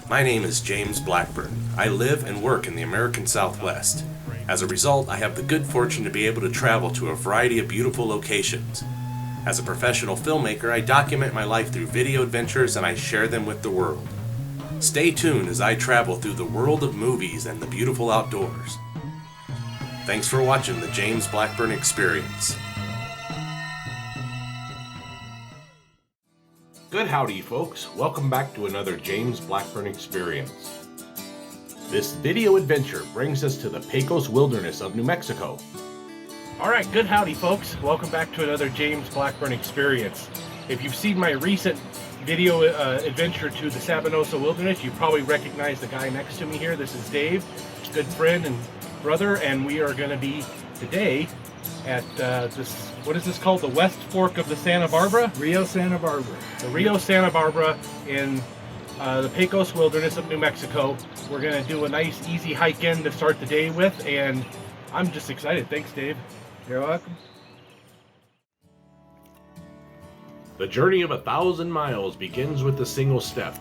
My name is James Blackburn. I live and work in the American Southwest. As a result, I have the good fortune to be able to travel to a variety of beautiful locations. As a professional filmmaker, I document my life through video adventures and I share them with the world. Stay tuned as I travel through the world of movies and the beautiful outdoors. Thanks for watching the James Blackburn Experience. Good howdy, folks. Welcome back to another James Blackburn Experience. This video adventure brings us to the Pecos wilderness of New Mexico. Alright, good howdy, folks. Welcome back to another James Blackburn Experience. If you've seen my recent video adventure to the Sabinosa Wilderness, you probably recognize the guy next to me here. This is Dave, good friend and brother, and we are going to be today at what is this called? The West Fork of the Santa Barbara? Rio Santa Barbara. The Rio Santa Barbara in the Pecos wilderness of New Mexico. We're going to do a nice easy hike in to start the day with, and I'm just excited. Thanks, Dave. You're welcome. The journey of 1,000 miles begins with a single step.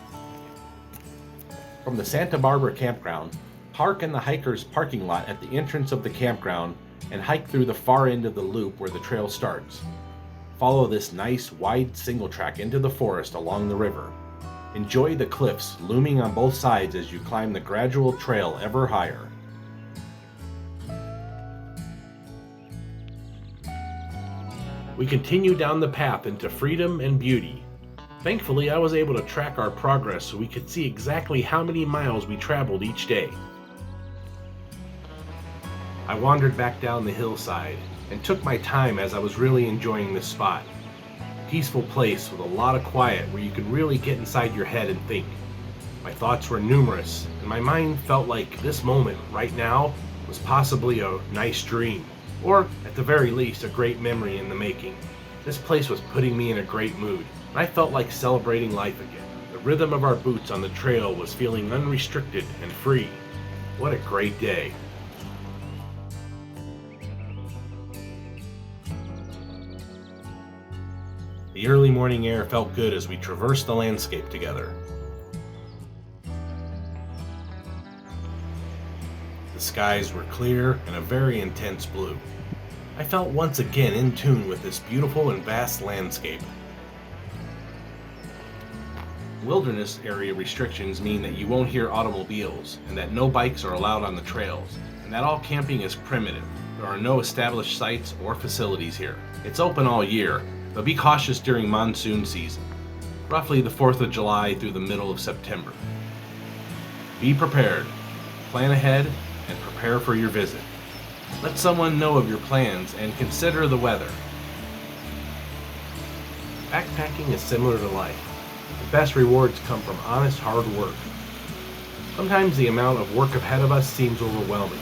From the Santa Barbara campground, park in the hiker's parking lot at the entrance of the campground and hike through the far end of the loop where the trail starts. Follow this nice, wide single track into the forest along the river. Enjoy the cliffs looming on both sides as you climb the gradual trail ever higher. We continue down the path into freedom and beauty. Thankfully, I was able to track our progress so we could see exactly how many miles we traveled each day. I wandered back down the hillside and took my time as I was really enjoying this spot. Peaceful place with a lot of quiet where you could really get inside your head and think. My thoughts were numerous, and my mind felt like this moment right now was possibly a nice dream, or at the very least a great memory in the making. This place was putting me in a great mood, and I felt like celebrating life again. The rhythm of our boots on the trail was feeling unrestricted and free. What a great day. The early morning air felt good as we traversed the landscape together. The skies were clear and a very intense blue. I felt once again in tune with this beautiful and vast landscape. Wilderness area restrictions mean that you won't hear automobiles, and that no bikes are allowed on the trails, and that all camping is primitive. There are no established sites or facilities here. It's open all year, but be cautious during monsoon season, roughly the 4th of July through the middle of September. Be prepared, plan ahead, and prepare for your visit. Let someone know of your plans and consider the weather. Backpacking is similar to life. The best rewards come from honest hard work. Sometimes the amount of work ahead of us seems overwhelming.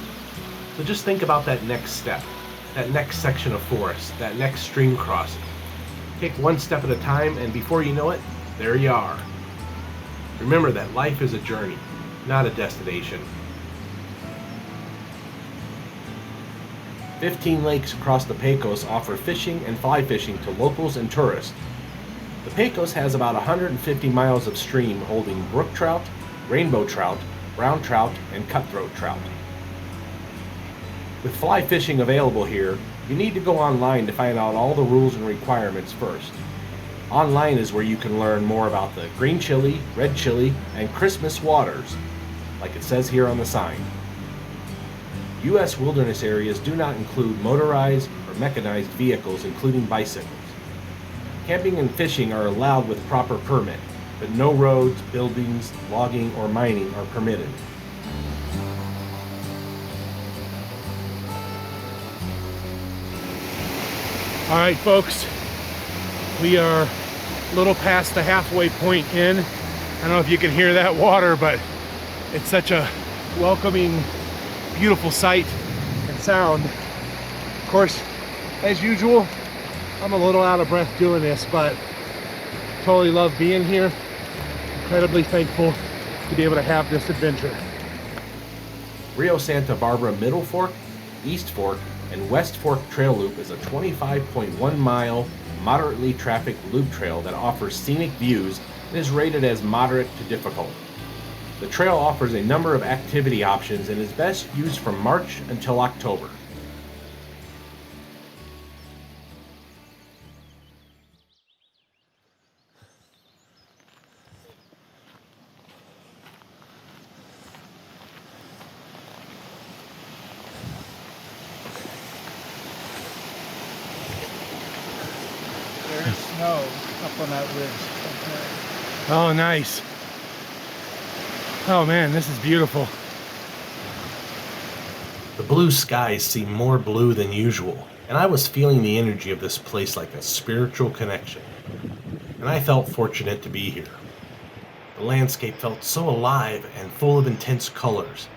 So just think about that next step, that next section of forest, that next stream crossing. Take one step at a time, and before you know it, there you are. Remember that life is a journey, not a destination. 15 lakes across the Pecos offer fishing and fly fishing to locals and tourists. The Pecos has about 150 miles of stream holding brook trout, rainbow trout, brown trout, and cutthroat trout. With fly fishing available here, you need to go online to find out all the rules and requirements first. Online is where you can learn more about the green chili, red chili, and Christmas waters, like it says here on the sign. U.S. wilderness areas do not include motorized or mechanized vehicles, including bicycles. Camping and fishing are allowed with proper permit, but no roads, buildings, logging, or mining are permitted. All right, folks, we are a little past the halfway point in. I don't know if you can hear that water, but it's such a welcoming, beautiful sight and sound. Of course, as usual, I'm a little out of breath doing this, but totally love being here. Incredibly thankful to be able to have this adventure. Rio Santa Barbara Middle Fork, East Fork, and West Fork Trail Loop is a 25.1 mile, moderately trafficked loop trail that offers scenic views and is rated as moderate to difficult. The trail offers a number of activity options and is best used from March until October. There's snow up on that ridge. Oh, nice. Oh man, this is beautiful. The blue skies seem more blue than usual, and I was feeling the energy of this place like a spiritual connection. And I felt fortunate to be here. The landscape felt so alive and full of intense colors.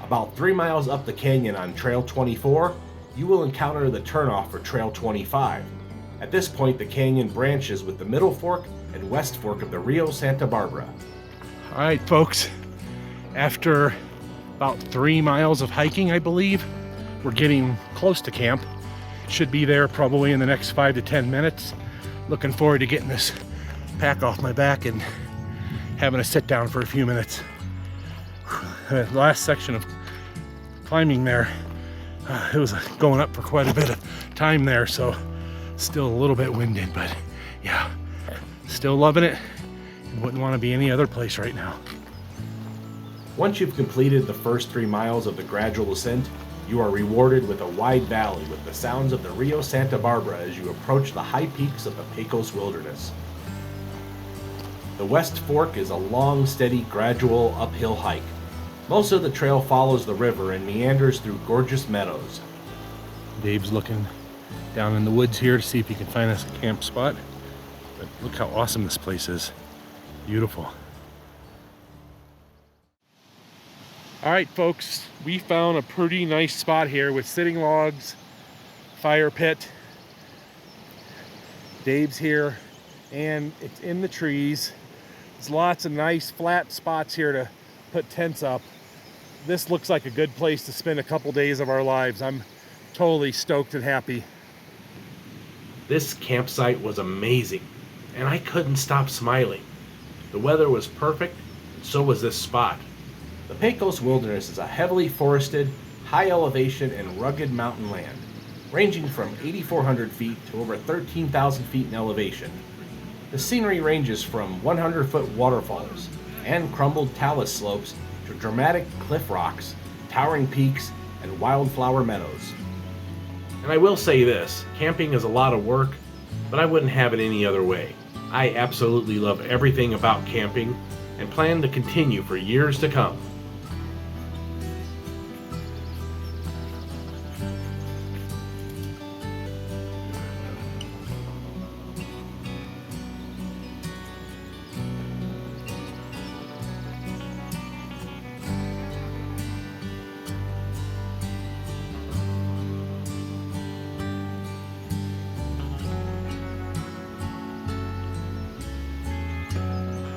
About 3 miles up the canyon on Trail 24, you will encounter the turnoff for Trail 25. At this point, the canyon branches with the Middle Fork and West Fork of the Rio Santa Barbara. All right, folks, after about 3 miles of hiking, I believe, we're getting close to camp. Should be there probably in the next 5 to 10 minutes. Looking forward to getting this pack off my back and having a sit down for a few minutes. The last section of climbing there, it was going up for quite a bit of time there, so still a little bit winded, but yeah, still loving it and wouldn't want to be any other place right now. Once you've completed the first 3 miles of the gradual ascent, you are rewarded with a wide valley with the sounds of the Rio Santa Barbara as you approach the high peaks of the Pecos wilderness. The West Fork is a long, steady, gradual uphill hike. Most of the trail follows the river and meanders through gorgeous meadows. Dave's looking down in the woods here to see if he can find us a camp spot. But look how awesome this place is. Beautiful. All right, folks, we found a pretty nice spot here with sitting logs, fire pit. Dave's here, and it's in the trees. There's lots of nice flat spots here to put tents up. This looks like a good place to spend a couple days of our lives. I'm totally stoked and happy. This campsite was amazing, and I couldn't stop smiling. The weather was perfect, and so was this spot. The Pecos Wilderness is a heavily forested, high elevation, and rugged mountain land, ranging from 8,400 feet to over 13,000 feet in elevation. The scenery ranges from 100-foot waterfalls and crumbled talus slopes to dramatic cliff rocks, towering peaks, and wildflower meadows. And I will say this, camping is a lot of work, but I wouldn't have it any other way. I absolutely love everything about camping and plan to continue for years to come.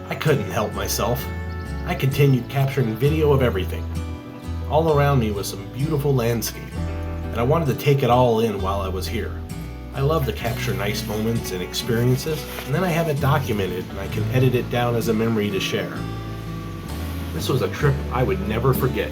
I couldn't help myself. I continued capturing video of everything. All around me was some beautiful landscape, and I wanted to take it all in while I was here. I love to capture nice moments and experiences, and then I have it documented and I can edit it down as a memory to share. This was a trip I would never forget.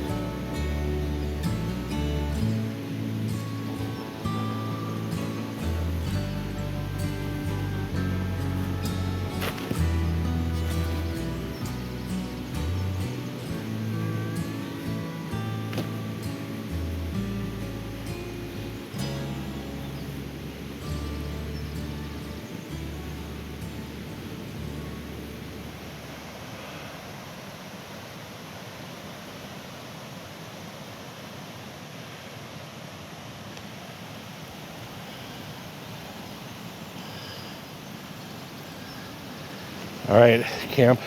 All right, camp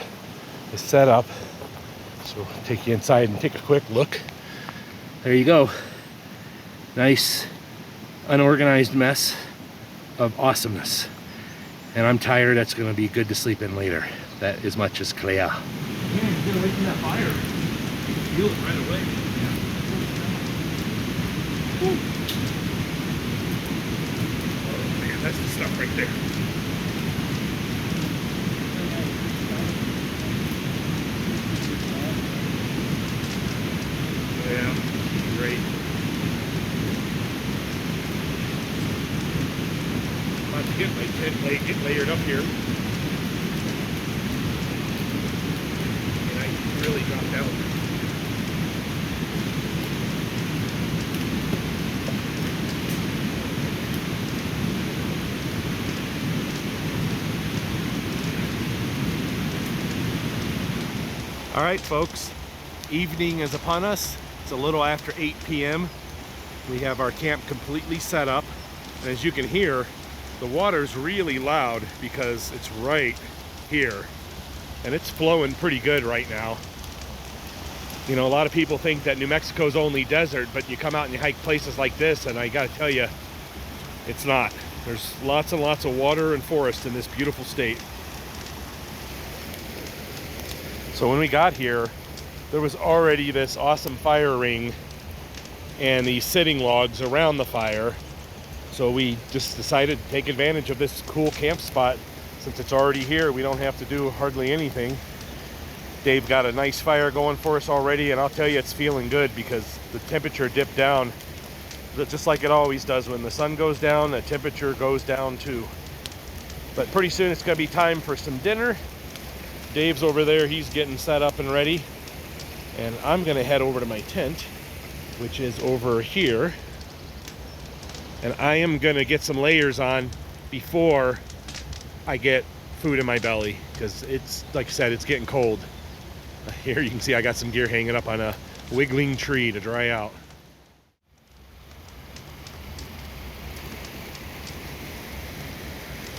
is set up. So we'll take you inside and take a quick look. There you go. Nice, unorganized mess of awesomeness. And I'm tired, that's gonna be good to sleep in later. That is much as clear. Yeah, you get away from that fire. You can feel it right away. Oh man, that's the stuff right there. get my tent layered up here. And I really dropped down. All right, folks, evening is upon us. It's a little after 8 p.m. We have our camp completely set up. And as you can hear, the water's really loud because it's right here. And it's flowing pretty good right now. You know, a lot of people think that New Mexico's only desert, but you come out and you hike places like this, and I gotta tell you, it's not. There's lots and lots of water and forest in this beautiful state. So when we got here, there was already this awesome fire ring and these sitting logs around the fire. So we just decided to take advantage of this cool camp spot. Since it's already here, we don't have to do hardly anything. Dave got a nice fire going for us already, and I'll tell you, it's feeling good because the temperature dipped down just like it always does. When the sun goes down, the temperature goes down too. But pretty soon it's gonna be time for some dinner. Dave's over there, he's getting set up and ready. And I'm gonna head over to my tent, which is over here. And I am gonna get some layers on before I get food in my belly, because it's, like I said, it's getting cold. Here you can see I got some gear hanging up on a wiggling tree to dry out.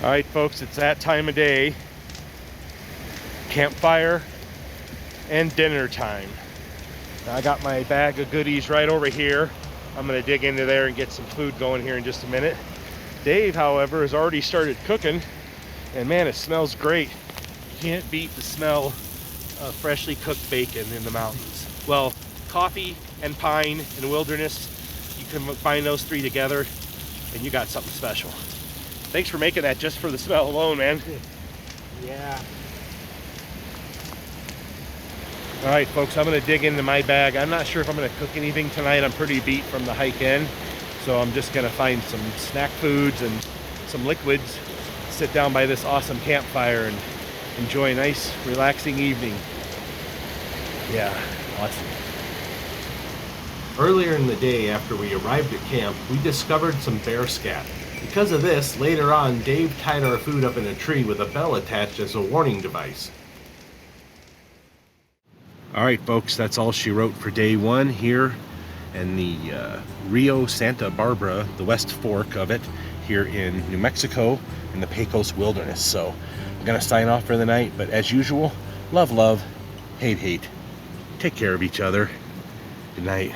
All right, folks, it's that time of day. Campfire and dinner time. I got my bag of goodies right over here. I'm gonna dig into there and get some food going here in just a minute. Dave, however, has already started cooking, and man, it smells great. You can't beat the smell of freshly cooked bacon in the mountains. Well, coffee and pine and wilderness, you can combine those three together and you got something special. Thanks for making that just for the smell alone, man. Yeah. All right, folks, I'm gonna dig into my bag. I'm not sure if I'm gonna cook anything tonight. I'm pretty beat from the hike in. So I'm just gonna find some snack foods and some liquids, sit down by this awesome campfire and enjoy a nice, relaxing evening. Yeah, awesome. Earlier in the day, after we arrived at camp, we discovered some bear scat. Because of this, later on, Dave tied our food up in a tree with a bell attached as a warning device. All right, folks, that's all she wrote for day one here in the Rio Santa Barbara, the West Fork of it, here in New Mexico in the Pecos wilderness. So I'm gonna sign off for the night, but as usual, love, love, hate, hate. Take care of each other. Good night.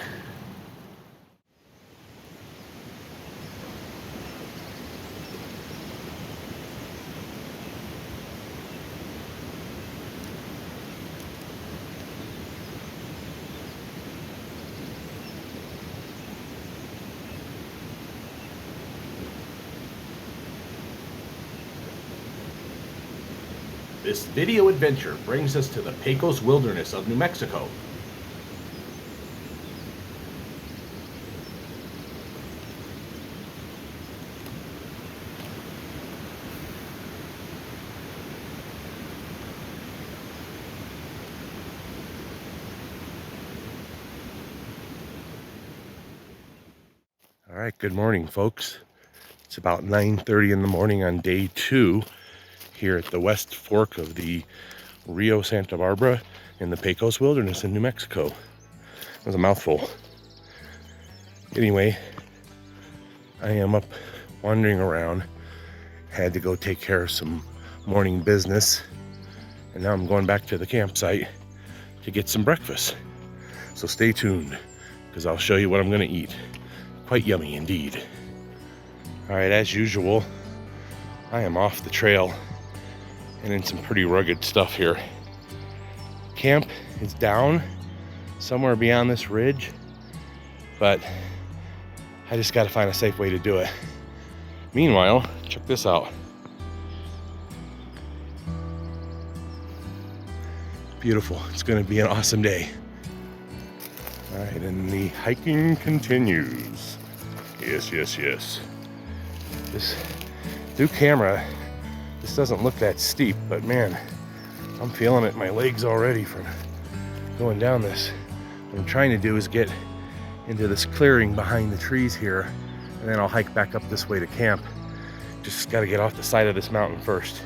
This video adventure brings us to the Pecos wilderness of New Mexico. All right, good morning, folks. It's about 9:30 in the morning on day two here at the West Fork of the Rio Santa Barbara in the Pecos wilderness in New Mexico. It was a mouthful. Anyway, I am up wandering around. Had to go take care of some morning business. And now I'm going back to the campsite to get some breakfast. So stay tuned, because I'll show you what I'm gonna eat. Quite yummy indeed. All right, as usual, I am off the trail and in some pretty rugged stuff here. Camp is down somewhere beyond this ridge, but I just gotta find a safe way to do it. Meanwhile, check this out. Beautiful, it's gonna be an awesome day. All right, and the hiking continues. Yes, yes, yes. This through camera, this doesn't look that steep, but man, I'm feeling it in my legs already from going down this. What I'm trying to do is get into this clearing behind the trees here, and then I'll hike back up this way to camp. Just got to get off the side of this mountain first.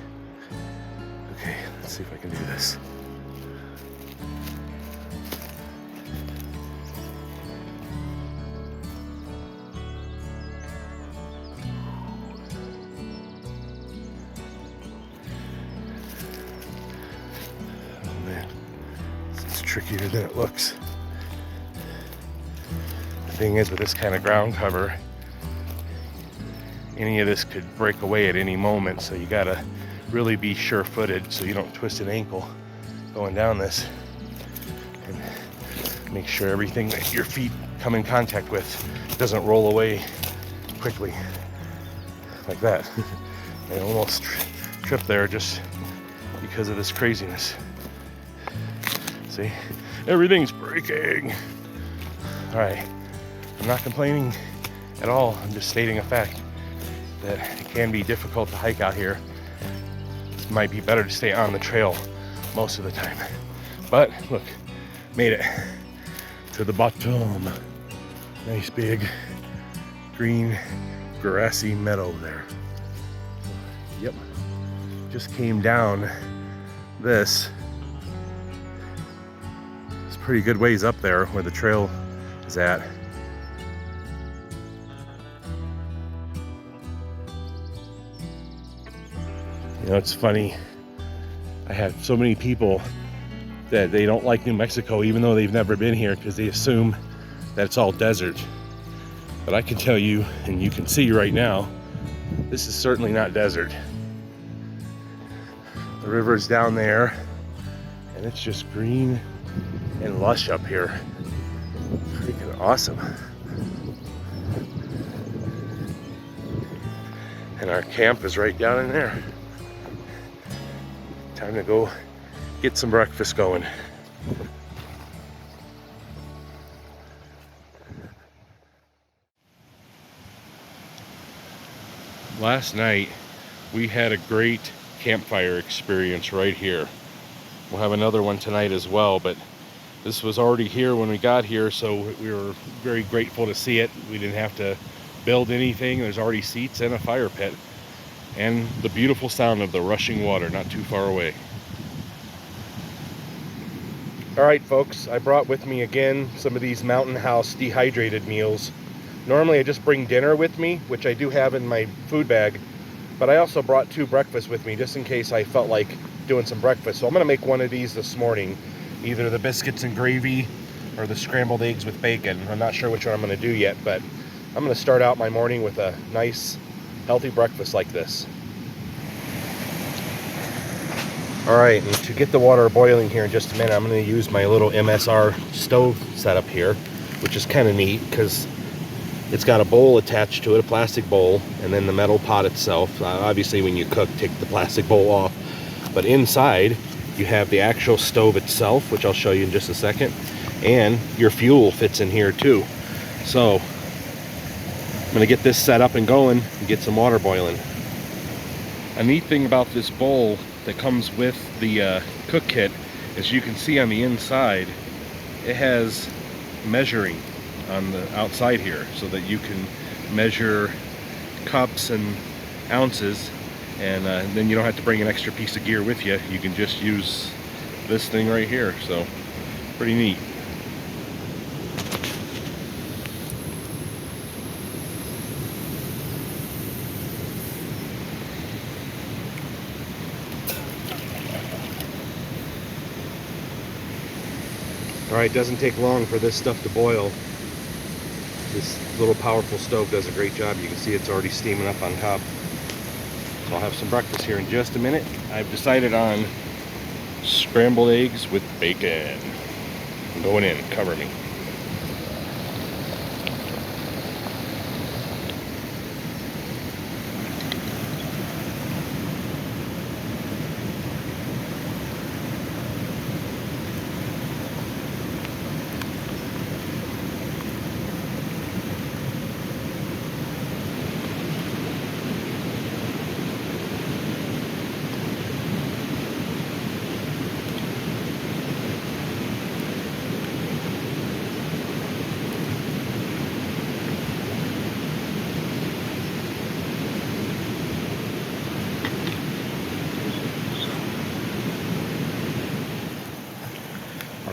Okay, let's see if I can do this. Oh man, it's trickier than it looks. The thing is, with this kind of ground cover, any of this could break away at any moment, so you gotta really be sure-footed so you don't twist an ankle going down this, and make sure everything that your feet come in contact with doesn't roll away quickly like that. I almost tripped there just because of this craziness. See, everything's breaking. All right, I'm not complaining at all. I'm just stating a fact that it can be difficult to hike out here. It might be better to stay on the trail most of the time. But look, made it to the bottom. Nice big green grassy meadow there. Yep, just came down this. It's pretty good ways up there where the trail is at. You know, it's funny, I have so many people that they don't like New Mexico even though they've never been here, because they assume that it's all desert. But I can tell you, and you can see right now, this is certainly not desert. The river's down there, and it's just green and lush up here. Freaking awesome. And our camp is right down in there. Time to go get some breakfast going. Last night we had a great campfire experience right here. We'll have another one tonight as well, but this was already here when we got here, so we were very grateful to see it. We didn't have to build anything. There's already seats and a fire pit, and the beautiful sound of the rushing water not too far away. All right, folks, I brought with me again some of these Mountain House dehydrated meals. Normally I just bring dinner with me, which I do have in my food bag, but I also brought 2 breakfasts with me just in case I felt like doing some breakfast. So I'm gonna make one of these this morning, either the biscuits and gravy or the scrambled eggs with bacon. I'm not sure which one I'm gonna do yet, but I'm gonna start out my morning with a nice, healthy breakfast like this. All right, and to get the water boiling here in just a minute, I'm going to use my little MSR stove setup here, which is kind of neat because it's got a bowl attached to it, a plastic bowl, and then the metal pot itself. Obviously, when you cook, take the plastic bowl off. But inside, you have the actual stove itself, which I'll show you in just a second, and your fuel fits in here too. So, I'm going to get this set up and going and get some water boiling. A neat thing about this bowl that comes with the cook kit is you can see on the inside it has measuring on the outside here, so that you can measure cups and ounces, and then you don't have to bring an extra piece of gear with you. You can just use this thing right here, so pretty neat. All right, doesn't take long for this stuff to boil. This little powerful stove does a great job. You can see it's already steaming up on top. So I'll have some breakfast here in just a minute. I've decided on scrambled eggs with bacon. I'm going in, cover me.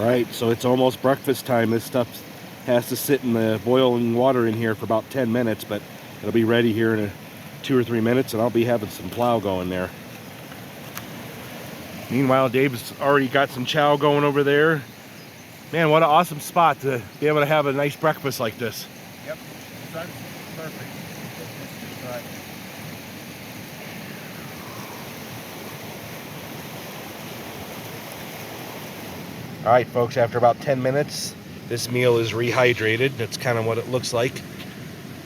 All right, so it's almost breakfast time. This stuff has to sit in the boiling water in here for about 10 minutes, but it'll be ready here in 2 or 3 minutes, and I'll be having some plow going there. Meanwhile, Dave's already got some chow going over there. Man, what an awesome spot to be able to have a nice breakfast like this. Yep, that's perfect. Right. All right, folks, after about 10 minutes, this meal is rehydrated. That's kind of what it looks like.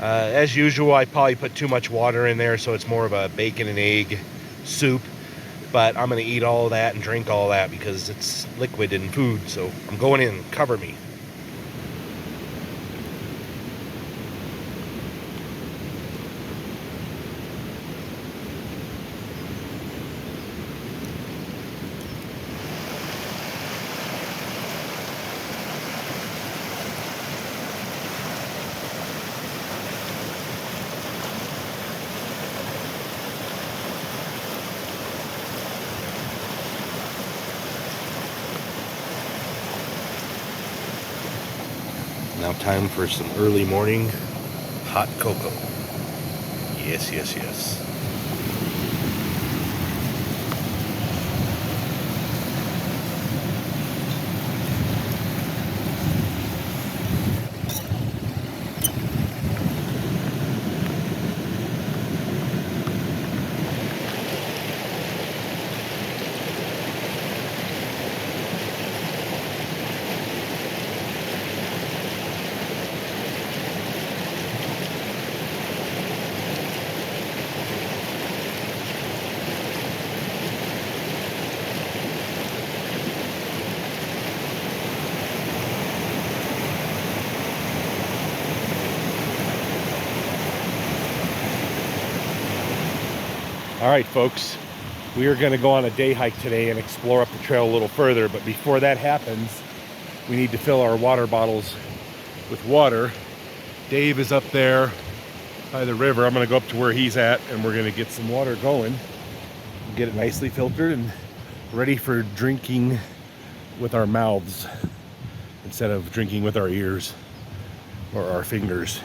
As usual, I probably put too much water in there, so it's more of a bacon and egg soup. But I'm going to eat all of that and drink all that because it's liquid in food. So I'm going in. Cover me. Now time for some early morning hot cocoa. Yes, yes, yes. All right, folks, we are going to go on a day hike today and explore up the trail a little further. But before that happens, we need to fill our water bottles with water. Dave is up there by the river. I'm going to go up to where he's at, and we're going to get some water going, get it nicely filtered and ready for drinking with our mouths instead of drinking with our ears or our fingers.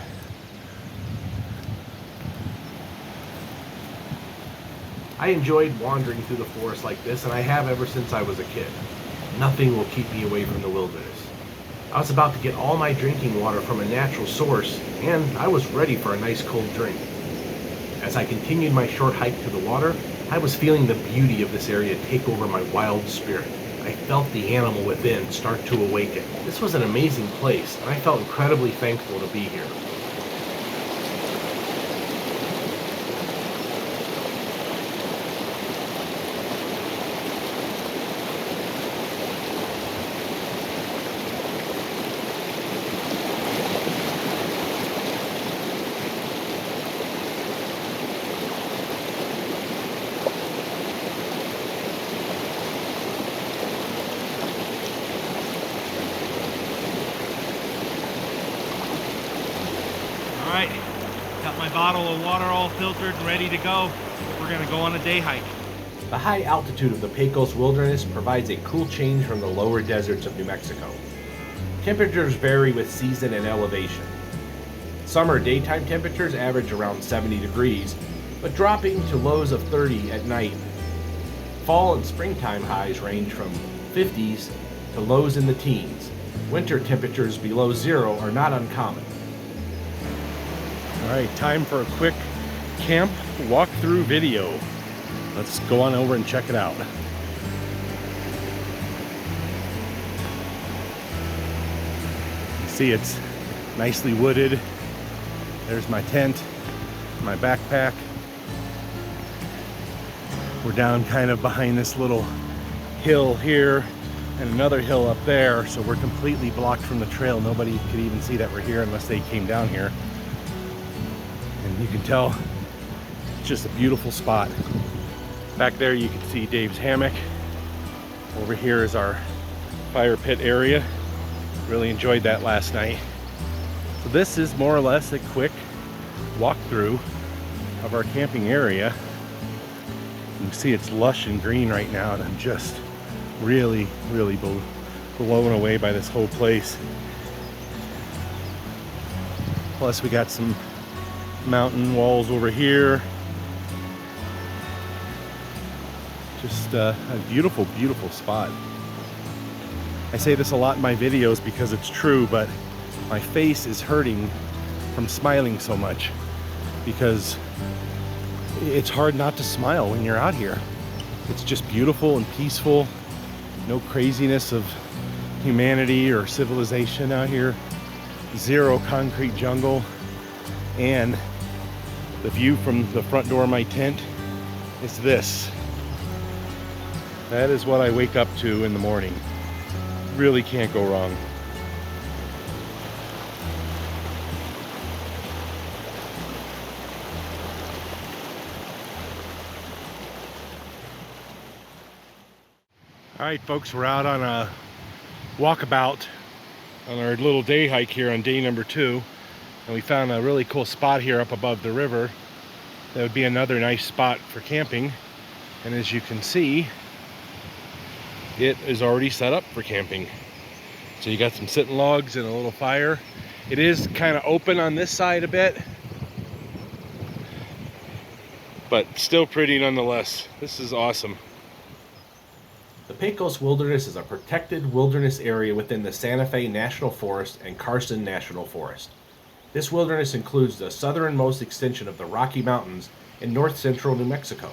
I enjoyed wandering through the forest like this, and I have ever since I was a kid. Nothing will keep me away from the wilderness. I was about to get all my drinking water from a natural source, and I was ready for a nice cold drink. As I continued my short hike to the water, I was feeling the beauty of this area take over my wild spirit. I felt the animal within start to awaken. This was an amazing place, and I felt incredibly thankful to be here. All right, got my bottle of water all filtered and ready to go. We're gonna go on a day hike. The high altitude of the Pecos wilderness provides a cool change from the lower deserts of New Mexico. Temperatures vary with season and elevation. Summer daytime temperatures average around 70 degrees, but dropping to lows of 30 at night. Fall and springtime highs range from 50s to lows in the teens. Winter temperatures below zero are not uncommon. All right, time for a quick camp walkthrough video. Let's go on over and check it out. See, it's nicely wooded. There's my tent, my backpack. We're down kind of behind this little hill here and another hill up there, so we're completely blocked from the trail. Nobody could even see that we're here unless they came down here. And you can tell it's just a beautiful spot. Back there you can see Dave's hammock. Over here is our fire pit area. Really enjoyed that last night. So this is more or less a quick walkthrough of our camping area. You can see it's lush and green right now, and I'm just really blown away by this whole place. Plus we got some mountain walls over here. Just a beautiful, beautiful spot. I say this a lot in my videos because it's true, but my face is hurting from smiling so much because it's hard not to smile when you're out here. It's just beautiful and peaceful. No craziness of humanity or civilization out here. Zero concrete jungle. And the view from the front door of my tent is this. That is what I wake up to in the morning. Really can't go wrong. All right, folks, we're out on a walkabout on our little day hike here on day number 2. And we found a really cool spot here up above the river. That would be another nice spot for camping. And as you can see, it is already set up for camping. So you got some sitting logs and a little fire. It is kind of open on this side a bit, but still pretty nonetheless. This is awesome. The Pecos Wilderness is a protected wilderness area within the Santa Fe National Forest and Carson National Forest. This wilderness includes the southernmost extension of the Rocky Mountains in north-central New Mexico.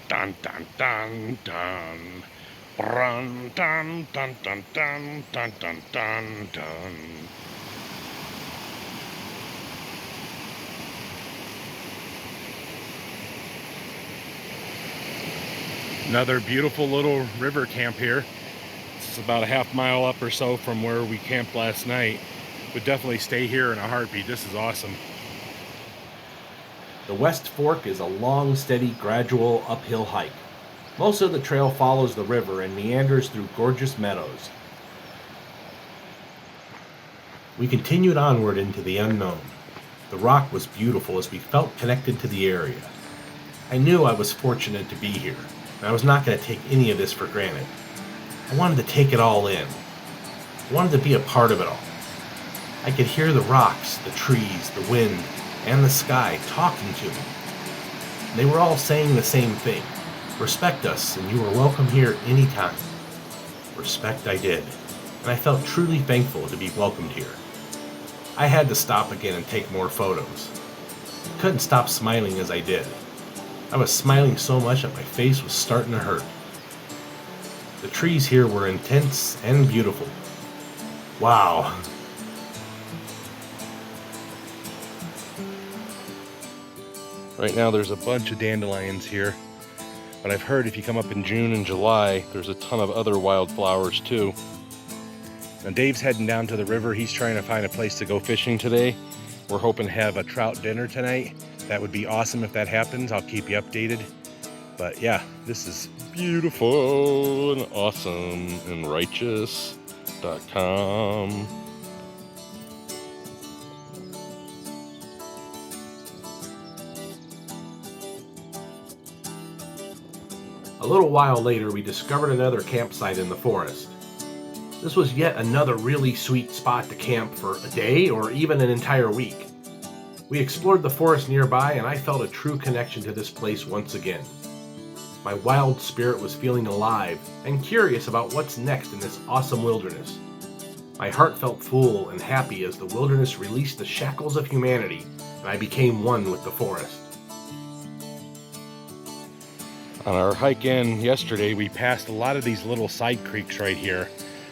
Dun dun dun dun. Run dun dun dun dun dun dun dun dun. Another beautiful little river camp here. It's about a half mile up or so from where we camped last night. Would definitely stay here in a heartbeat. This is awesome. The West Fork is a long, steady, gradual uphill hike. Most of the trail follows the river and meanders through gorgeous meadows. We continued onward into the unknown. The rock was beautiful as we felt connected to the area. I knew I was fortunate to be here, and I was not going to take any of this for granted. I wanted to take it all in. I wanted to be a part of it all. I could hear the rocks, the trees, the wind, and the sky talking to me. They were all saying the same thing. Respect us, and you are welcome here anytime. Respect I did, and I felt truly thankful to be welcomed here. I had to stop again and take more photos. I couldn't stop smiling as I did. I was smiling so much that my face was starting to hurt. The trees here were intense and beautiful. Wow. Right now there's a bunch of dandelions here, but I've heard if you come up in June and July, there's a ton of other wildflowers too. Now Dave's heading down to the river. He's trying to find a place to go fishing today. We're hoping to have a trout dinner tonight. That would be awesome if that happens. I'll keep you updated. But yeah, this is beautiful and awesome and righteous.com. A little while later, we discovered another campsite in the forest. This was yet another really sweet spot to camp for a day or even an entire week. We explored the forest nearby, and I felt a true connection to this place once again. My wild spirit was feeling alive and curious about what's next in this awesome wilderness. My heart felt full and happy as the wilderness released the shackles of humanity, and I became one with the forest. On our hike in yesterday, we passed a lot of these little side creeks right here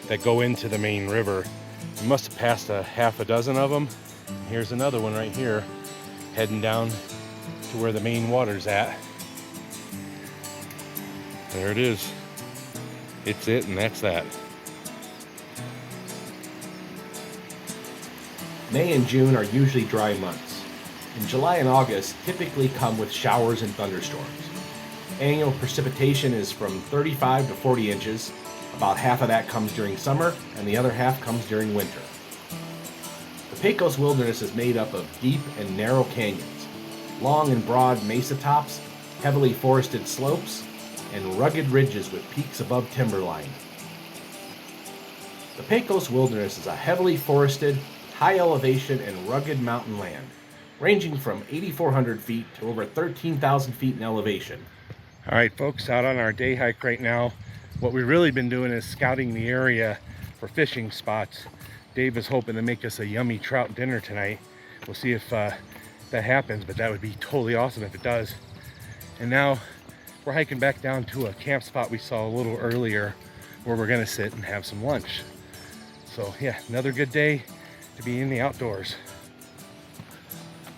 that go into the main river. We must have passed a half a dozen of them. Here's another one right here, heading down to where the main water's at. There it is. It's it, and that's that. May and June are usually dry months. In July and August typically come with showers and thunderstorms. Annual precipitation is from 35 to 40 inches. About half of that comes during summer, and the other half comes during winter. The Pecos Wilderness is made up of deep and narrow canyons, long and broad mesa tops, heavily forested slopes, and rugged ridges with peaks above timberline. The Pecos Wilderness is a heavily forested, high elevation, and rugged mountain land, ranging from 8,400 feet to over 13,000 feet in elevation. All right, folks, out on our day hike right now. What we've really been doing is scouting the area for fishing spots. Dave is hoping to make us a yummy trout dinner tonight. We'll see if that happens, but that would be totally awesome if it does. And now we're hiking back down to a camp spot we saw a little earlier where we're gonna sit and have some lunch. So yeah, another good day to be in the outdoors.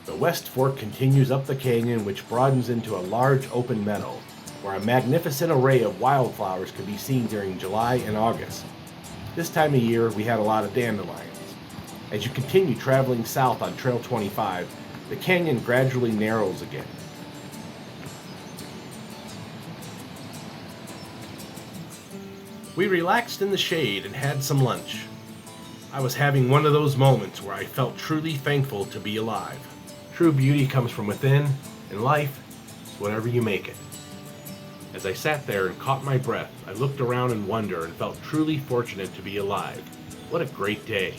The West Fork continues up the canyon, which broadens into a large open meadow, where a magnificent array of wildflowers can be seen during July and August. This time of year, we had a lot of dandelions. As you continue traveling south on Trail 25, the canyon gradually narrows again. We relaxed in the shade and had some lunch. I was having one of those moments where I felt truly thankful to be alive. True beauty comes from within, and life is whatever you make it. As I sat there and caught my breath, I looked around in wonder and felt truly fortunate to be alive. What a great day.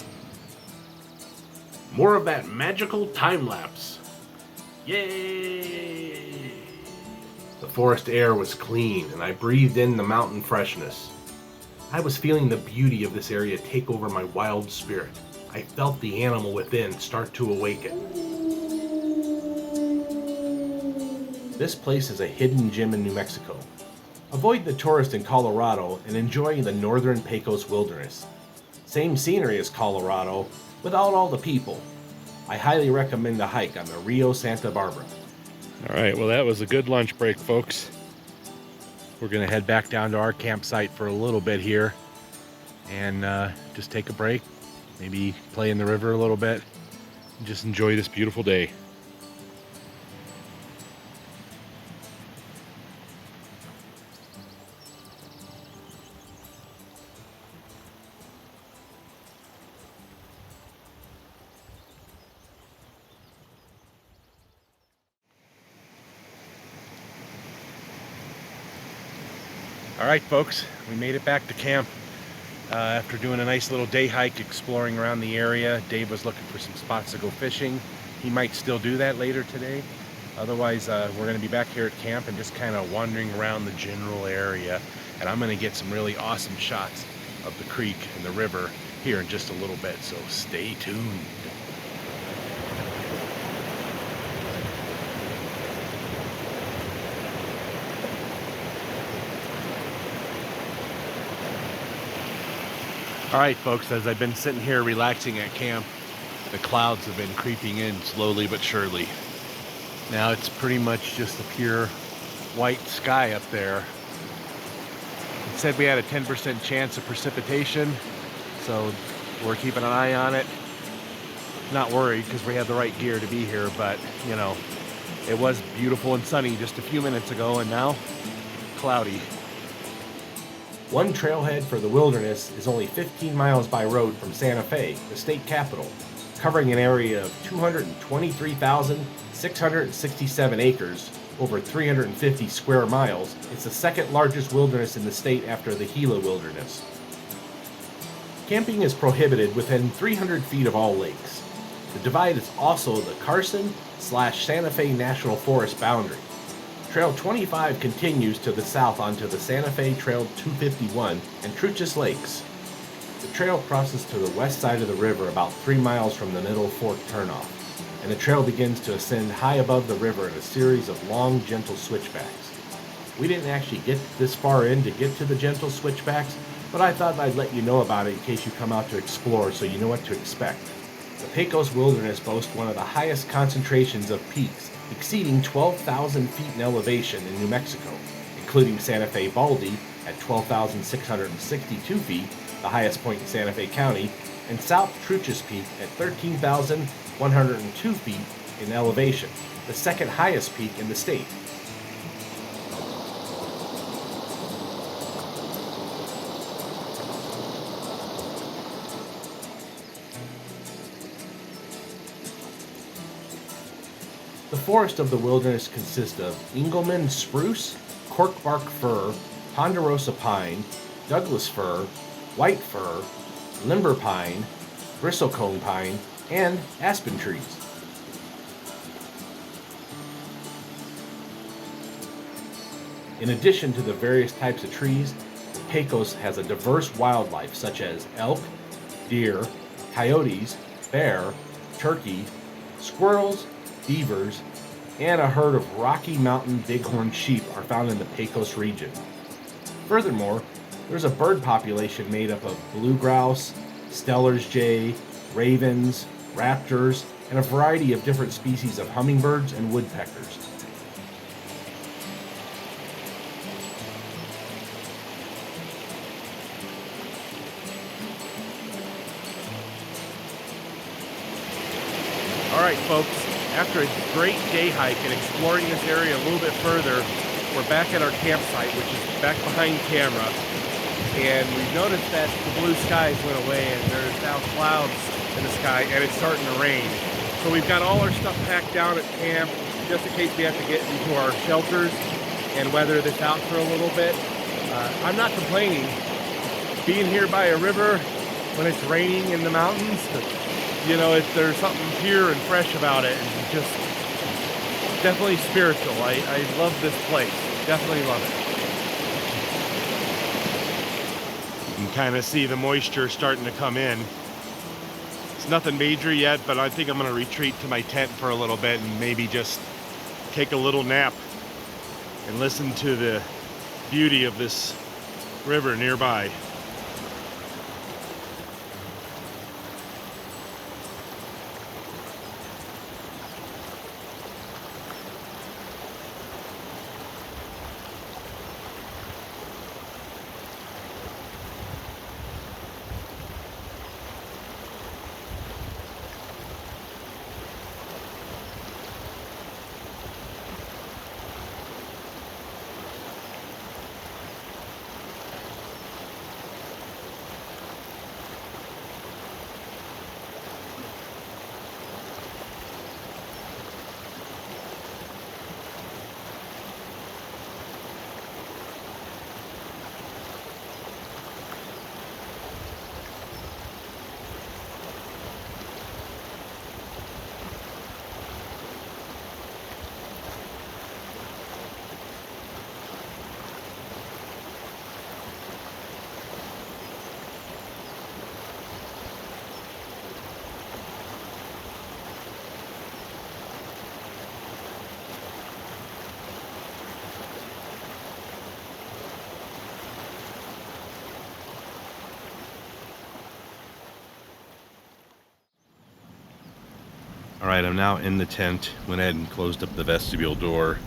More of that magical time lapse. Yay! The forest air was clean and I breathed in the mountain freshness. I was feeling the beauty of this area take over my wild spirit. I felt the animal within start to awaken. This place is a hidden gem in New Mexico. Avoid the tourist in Colorado and enjoy the northern Pecos Wilderness. Same scenery as Colorado, without all the people. I highly recommend the hike on the Rio Santa Barbara. All right, well, that was a good lunch break, folks. We're gonna head back down to our campsite for a little bit here and just take a break, maybe play in the river a little bit, and just enjoy this beautiful day. All right, folks, we made it back to camp after doing a nice little day hike exploring around the area. Dave was looking for some spots to go fishing. He might still do that later today. Otherwise, we're going to be back here at camp and just kind of wandering around the general area. And I'm going to get some really awesome shots of the creek and the river here in just a little bit, so stay tuned. All right, folks, as I've been sitting here relaxing at camp, the clouds have been creeping in slowly but surely. Now it's pretty much just a pure white sky up there. It said we had a 10% chance of precipitation, so we're keeping an eye on it. Not worried because we have the right gear to be here, but you know, it was beautiful and sunny just a few minutes ago and now cloudy. One trailhead for the wilderness is only 15 miles by road from Santa Fe, the state capital, covering an area of 223,667 acres, over 350 square miles. It's the second largest wilderness in the state after the Gila Wilderness. Camping is prohibited within 300 feet of all lakes. The divide is also the Carson/Santa Fe National Forest boundary. Trail 25 continues to the south onto the Santa Fe Trail 251 and Truchas Lakes. The trail crosses to the west side of the river about 3 miles from the Middle Fork turnoff, and the trail begins to ascend high above the river in a series of long, gentle switchbacks. We didn't actually get this far in to get to the gentle switchbacks, but I thought I'd let you know about it in case you come out to explore so you know what to expect. The Pecos Wilderness boasts one of the highest concentrations of peaks, exceeding 12,000 feet in elevation in New Mexico, including Santa Fe Baldy at 12,662 feet, the highest point in Santa Fe County, and South Truchas Peak at 13,102 feet in elevation, the second highest peak in the state. The forest of the wilderness consists of Engelmann spruce, corkbark fir, ponderosa pine, Douglas fir, white fir, limber pine, bristlecone pine, and aspen trees. In addition to the various types of trees, the Pecos has a diverse wildlife such as elk, deer, coyotes, bear, turkey, squirrels, beavers, and a herd of Rocky Mountain bighorn sheep are found in the Pecos region. Furthermore, there's a bird population made up of blue grouse, Steller's jay, ravens, raptors, and a variety of different species of hummingbirds and woodpeckers. All right, folks, after a great day hike and exploring this area a little bit further, we're back at our campsite, which is back behind camera. And we've noticed that the blue skies went away and there's now clouds in the sky and it's starting to rain. So we've got all our stuff packed down at camp just in case we have to get into our shelters and weather this out for a little bit. I'm not complaining. Being here by a river when it's raining in the mountains, you know, there's something pure and fresh about it, and just definitely spiritual. I love this place. Definitely love it. You can kind of see the moisture starting to come in. It's nothing major yet, but I think I'm going to retreat to my tent for a little bit and maybe just take a little nap and listen to the beauty of this river nearby. All right, I'm now in the tent. Went ahead and closed up the vestibule door.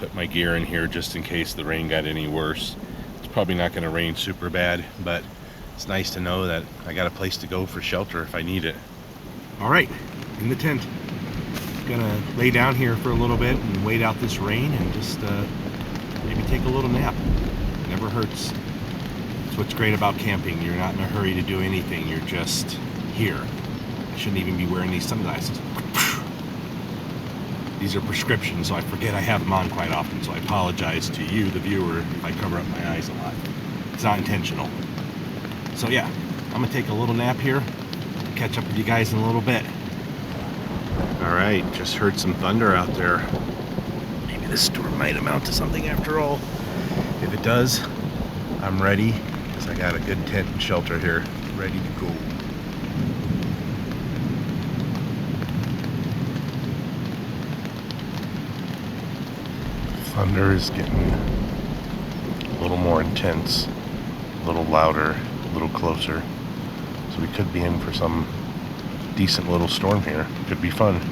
Put my gear in here just in case the rain got any worse. It's probably not going to rain super bad, but it's nice to know that I got a place to go for shelter if I need it. All right, in the tent. Gonna lay down here for a little bit and wait out this rain and just maybe take a little nap. Never hurts. That's what's great about camping. You're not in a hurry to do anything. You're just here. I shouldn't even be wearing these sunglasses. These are prescriptions, so I forget I have them on quite often, so I apologize to you, the viewer, if I cover up my eyes a lot. It's not intentional. So yeah, I'm gonna take a little nap here. Catch up with you guys in a little bit. All right, just heard some thunder out there. Maybe this storm might amount to something after all. If it does, I'm ready, because I got a good tent and shelter here, ready to go. Thunder is getting a little more intense, a little louder, a little closer. So we could be in for some decent little storm here. Could be fun.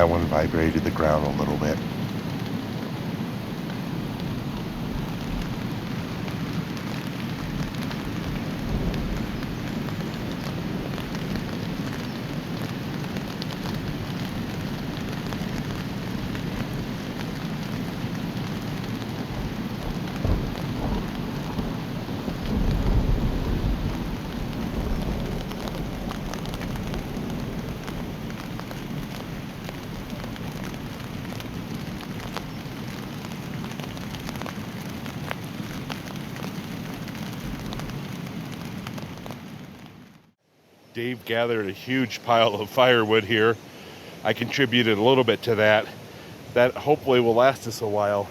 that one vibrated the ground a little bit. Dave gathered a huge pile of firewood here. I contributed a little bit to that. That hopefully will last us a while,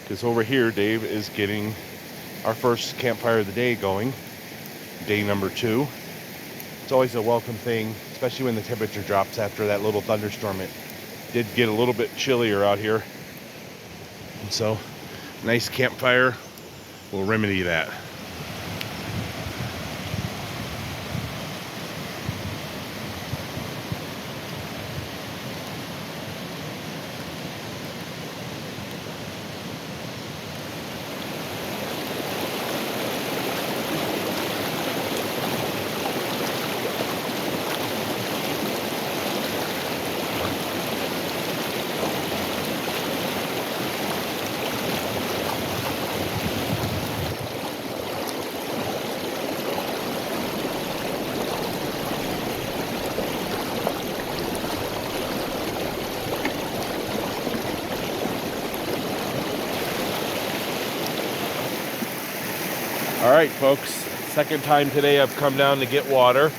because over here Dave is getting our first campfire of the day going, day number 2. It's always a welcome thing, especially when the temperature drops after that little thunderstorm. It did get a little bit chillier out here, and so nice campfire will remedy that. All right, folks, second time today I've come down to get water.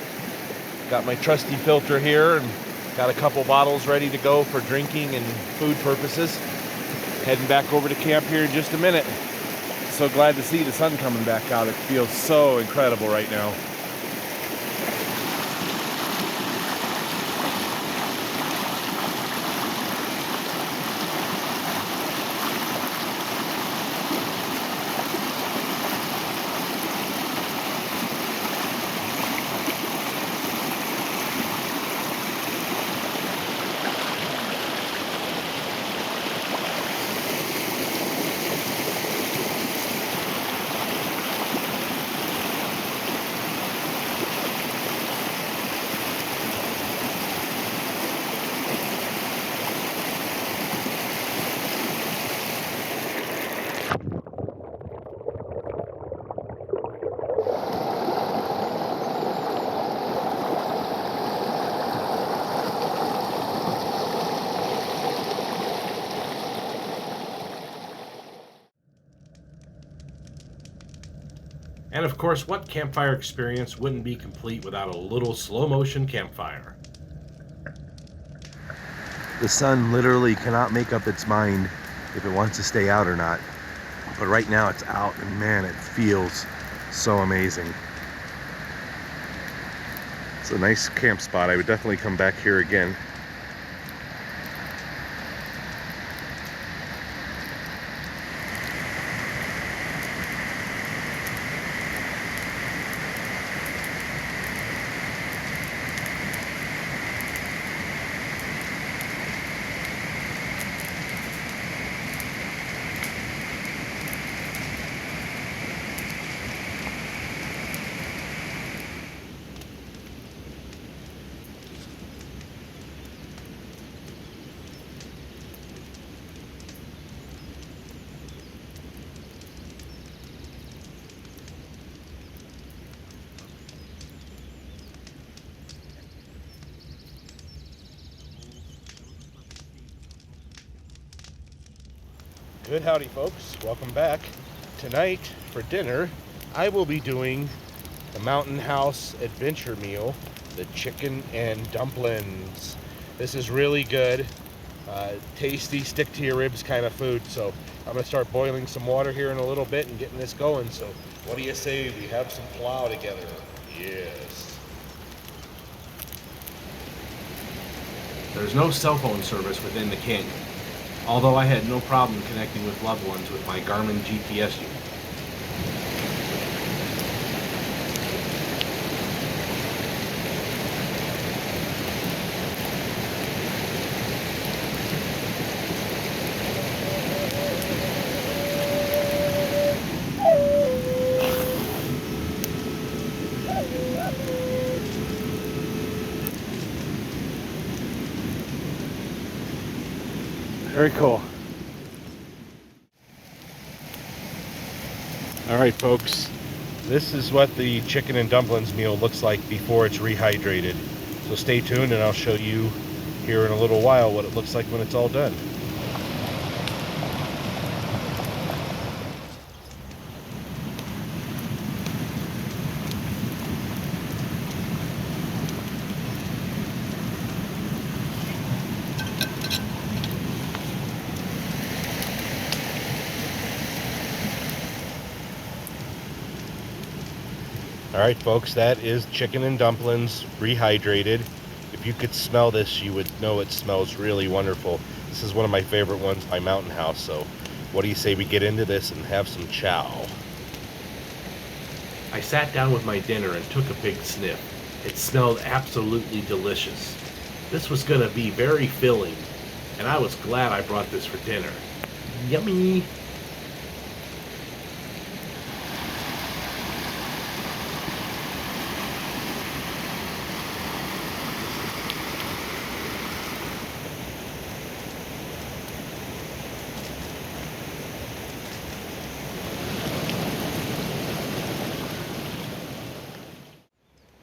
Got my trusty filter here and got a couple bottles ready to go for drinking and food purposes. Heading back over to camp here in just a minute. So glad to see the sun coming back out. It feels so incredible right now. And of course, what campfire experience wouldn't be complete without a little slow motion campfire? The sun literally cannot make up its mind if it wants to stay out or not. But right now it's out, and man, it feels so amazing. It's a nice camp spot. I would definitely come back here again. Good howdy, folks. Welcome back. Tonight for dinner, I will be doing the Mountain House adventure meal, the chicken and dumplings. This is really good, tasty, stick to your ribs kind of food. So I'm gonna start boiling some water here in a little bit and getting this going. So what do you say we have some plow together? Yes. There's no cell phone service within the canyon, although I had no problem connecting with loved ones with my Garmin GPS unit. Very cool. All right, folks. This is what the chicken and dumplings meal looks like before it's rehydrated. So stay tuned and I'll show you here in a little while what it looks like when it's all done. All right, folks, that is chicken and dumplings rehydrated. If you could smell this, you would know it smells really wonderful. This is one of my favorite ones by Mountain House. So what do you say we get into this and have some chow? I sat down with my dinner and took a big sniff. It smelled absolutely delicious. This was going to be very filling, and I was glad I brought this for dinner. Yummy!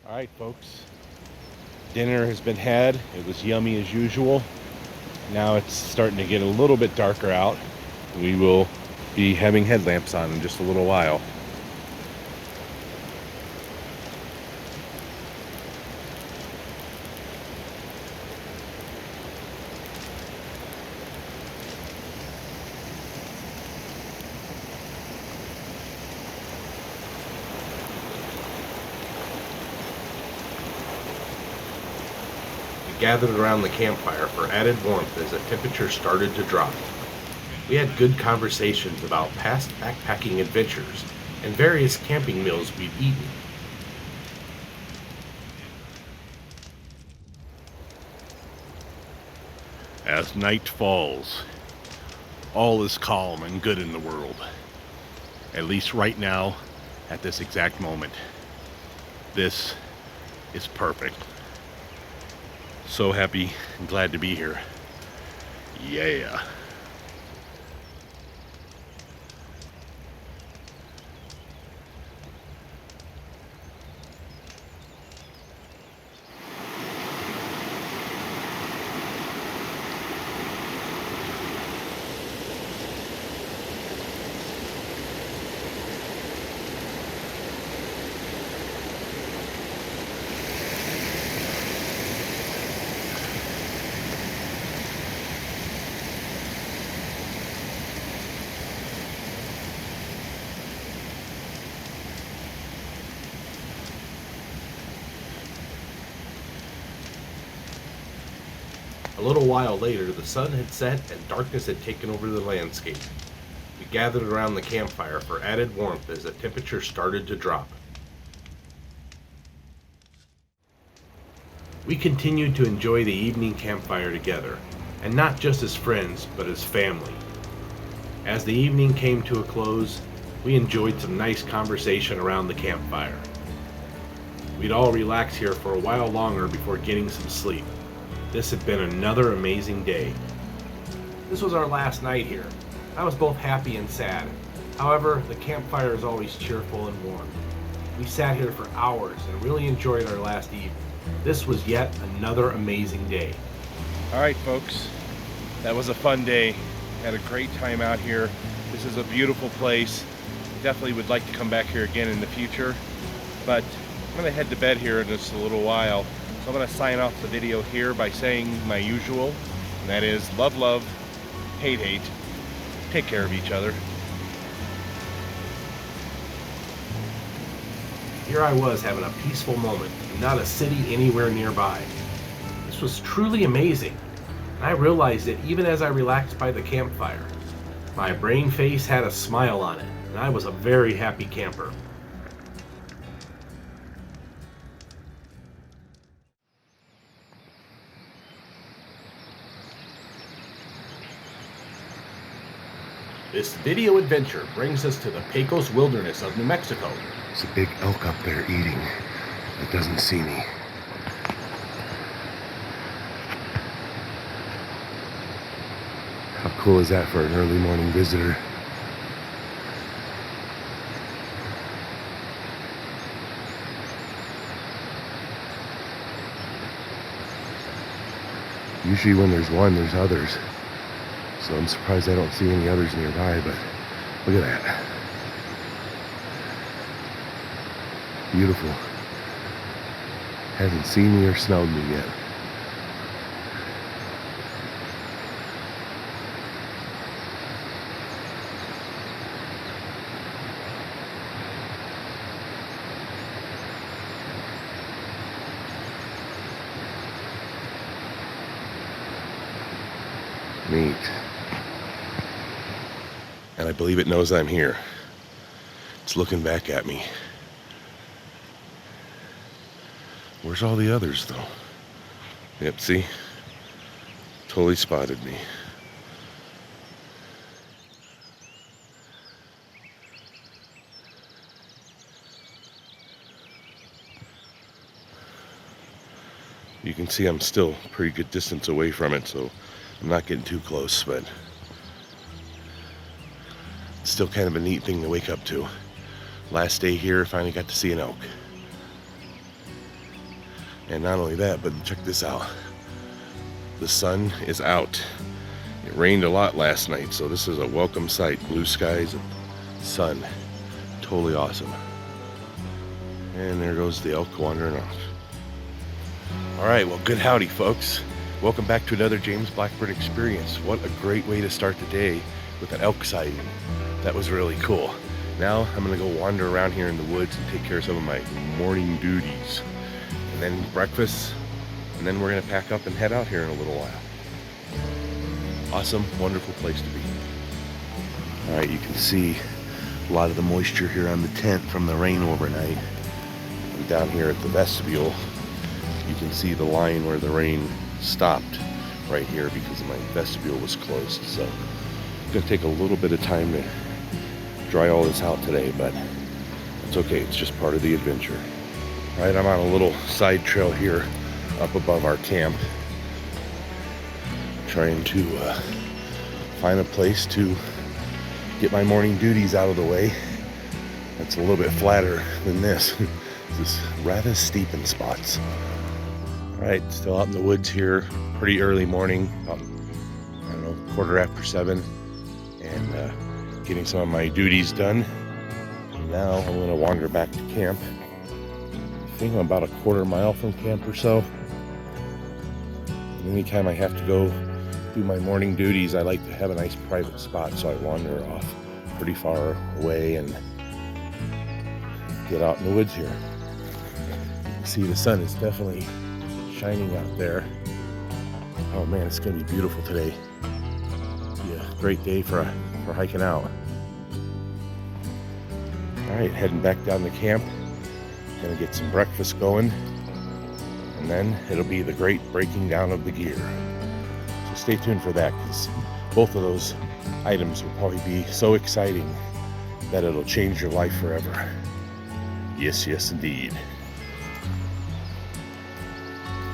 All right, folks, dinner has been had. It was yummy as usual. Now it's starting to get a little bit darker out. We will be having headlamps on in just a little while. Gathered around the campfire for added warmth as the temperature started to drop. We had good conversations about past backpacking adventures and various camping meals we'd eaten. As night falls, all is calm and good in the world. At least right now, at this exact moment. This is perfect. So happy and glad to be here. Yeah. A little while later, the sun had set and darkness had taken over the landscape. We gathered around the campfire for added warmth as the temperature started to drop. We continued to enjoy the evening campfire together, and not just as friends, but as family. As the evening came to a close, we enjoyed some nice conversation around the campfire. We'd all relax here for a while longer before getting some sleep. This had been another amazing day. This was our last night here. I was both happy and sad. However, the campfire is always cheerful and warm. We sat here for hours and really enjoyed our last evening. This was yet another amazing day. All right, folks, that was a fun day. Had a great time out here. This is a beautiful place. Definitely would like to come back here again in the future, but I'm gonna head to bed here in just a little while. So I'm gonna sign off the video here by saying my usual, and that is love, love, hate, hate. Take care of each other. Here I was having a peaceful moment, and not a city anywhere nearby. This was truly amazing, and I realized it even as I relaxed by the campfire. My brain face had a smile on it, and I was a very happy camper. This video adventure brings us to the Pecos wilderness of New Mexico. There's a big elk up there eating. It doesn't see me. How cool is that for an early morning visitor? Usually when there's one, there's others. So I'm surprised I don't see any others nearby, but look at that. Beautiful. Hasn't seen me or smelled me yet. Neat. And I believe it knows I'm here. It's looking back at me. Where's all the others though? Yep, see? Totally spotted me. You can see I'm still a pretty good distance away from it, so I'm not getting too close, but it's still kind of a neat thing to wake up to. Last day here, finally got to see an elk. And not only that, but check this out. The sun is out. It rained a lot last night, so this is a welcome sight. Blue skies and sun. Totally awesome. And there goes the elk wandering off. All right, well, good howdy, folks. Welcome back to another James Blackburn experience. What a great way to start the day with an elk sighting. That was really cool. Now I'm gonna go wander around here in the woods and take care of some of my morning duties. And then breakfast, and then we're gonna pack up and head out here in a little while. Awesome, wonderful place to be. All right, you can see a lot of the moisture here on the tent from the rain overnight. And down here at the vestibule, you can see the line where the rain stopped right here because my vestibule was closed. So it's gonna take a little bit of time to dry all this out today, but it's okay, it's just part of the adventure. All right, I'm on a little side trail here up above our camp, trying to find a place to get my morning duties out of the way. That's a little bit flatter than this. This rather steep in spots. All right, still out in the woods here, pretty early morning, about, I don't know, 7:15, and getting some of my duties done. And now I'm gonna wander back to camp. I think I'm about a quarter mile from camp or so. And anytime I have to go do my morning duties, I like to have a nice private spot, so I wander off pretty far away and get out in the woods here. You see the sun is definitely shining out there. Oh man, it's gonna be beautiful today. Be a great day for hiking out. All right, heading back down to camp. Gonna get some breakfast going, and then it'll be the great breaking down of the gear. So stay tuned for that, because both of those items will probably be so exciting that it'll change your life forever. Yes, yes indeed.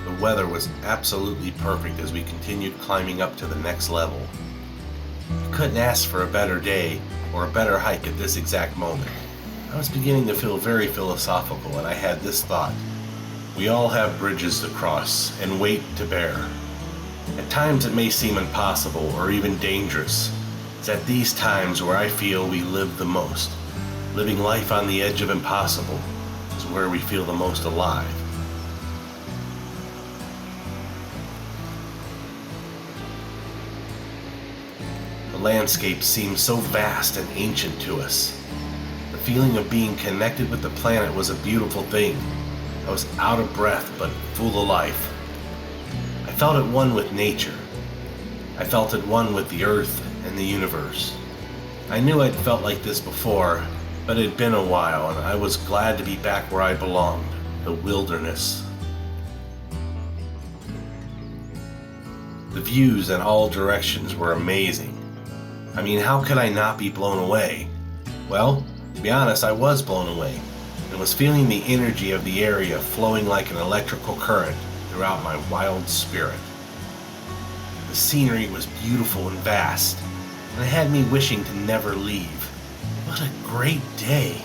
The weather was absolutely perfect as we continued climbing up to the next level. I couldn't ask for a better day or a better hike at this exact moment. I was beginning to feel very philosophical, and I had this thought. We all have bridges to cross and weight to bear. At times it may seem impossible or even dangerous. It's at these times where I feel we live the most. Living life on the edge of impossible is where we feel the most alive. The landscape seemed so vast and ancient to us. The feeling of being connected with the planet was a beautiful thing. I was out of breath, but full of life. I felt at one with nature. I felt at one with the earth and the universe. I knew I'd felt like this before, but it had been a while, and I was glad to be back where I belonged, the wilderness. The views in all directions were amazing. I mean, how could I not be blown away? Well, to be honest, I was blown away, and was feeling the energy of the area flowing like an electrical current throughout my wild spirit. The scenery was beautiful and vast, and it had me wishing to never leave. What a great day!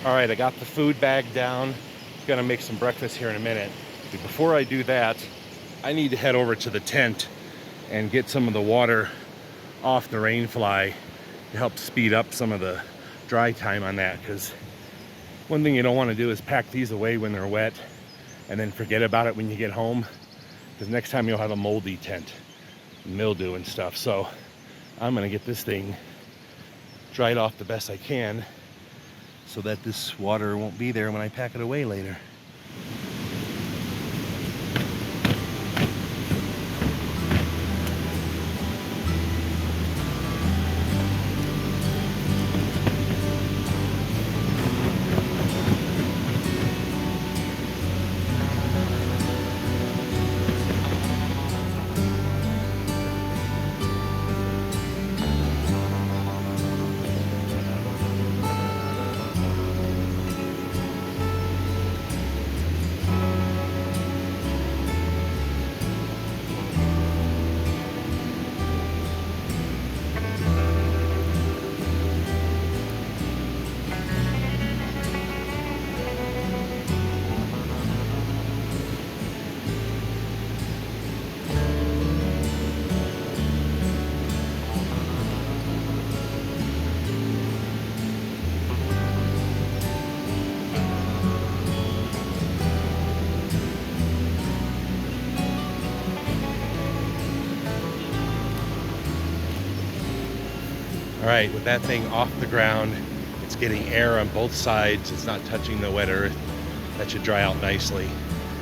All right, I got the food bag down. Gonna make some breakfast here in a minute. But before I do that, I need to head over to the tent and get some of the water off the rainfly to help speed up some of the dry time on that, because one thing you don't want to do is pack these away when they're wet and then forget about it when you get home, because next time you'll have a moldy tent, mildew and stuff. So I'm gonna get this thing dried off the best I can so that this water won't be there when I pack it away later. All right, with that thing off the ground, it's getting air on both sides. It's not touching the wet earth. That should dry out nicely.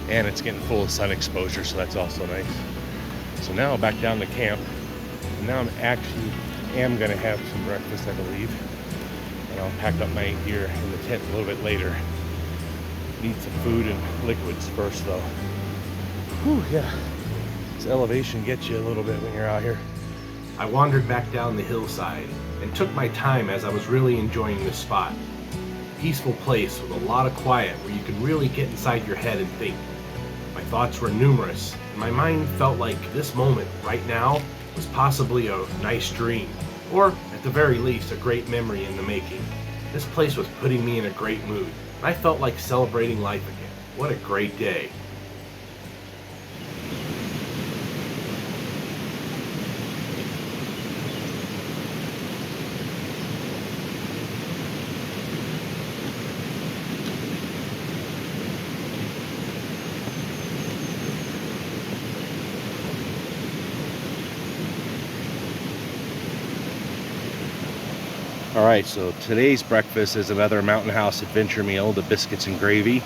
And it's getting full of sun exposure, so that's also nice. So now back down to camp. And now am gonna have some breakfast, I believe. And I'll pack up my gear in the tent a little bit later. Need some food and liquids first though. Whew, yeah. This elevation gets you a little bit when you're out here. I wandered back down the hillside and took my time as I was really enjoying this spot. Peaceful place with a lot of quiet where you can really get inside your head and think. My thoughts were numerous, and my mind felt like this moment, right now, was possibly a nice dream, or at the very least, a great memory in the making. This place was putting me in a great mood, and I felt like celebrating life again. What a great day. All right, so today's breakfast is another Mountain House adventure meal, the biscuits and gravy.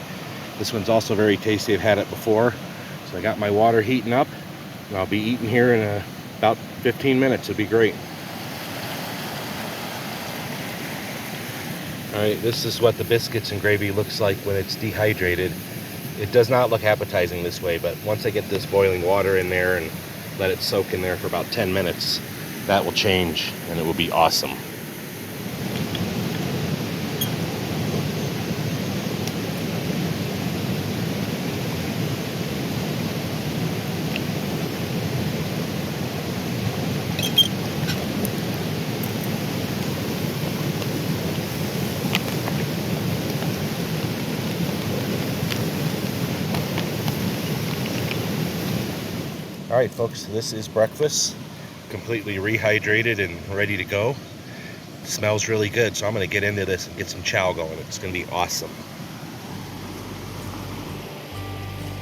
This one's also very tasty. I've had it before. So I got my water heating up, and I'll be eating here in about 15 minutes. It'll be great. All right, this is what the biscuits and gravy looks like when it's dehydrated. It does not look appetizing this way, but once I get this boiling water in there and let it soak in there for about 10 minutes, that will change and it will be awesome. All right, folks, this is breakfast. Completely rehydrated and ready to go. It smells really good, so I'm gonna get into this and get some chow going. It's gonna be awesome.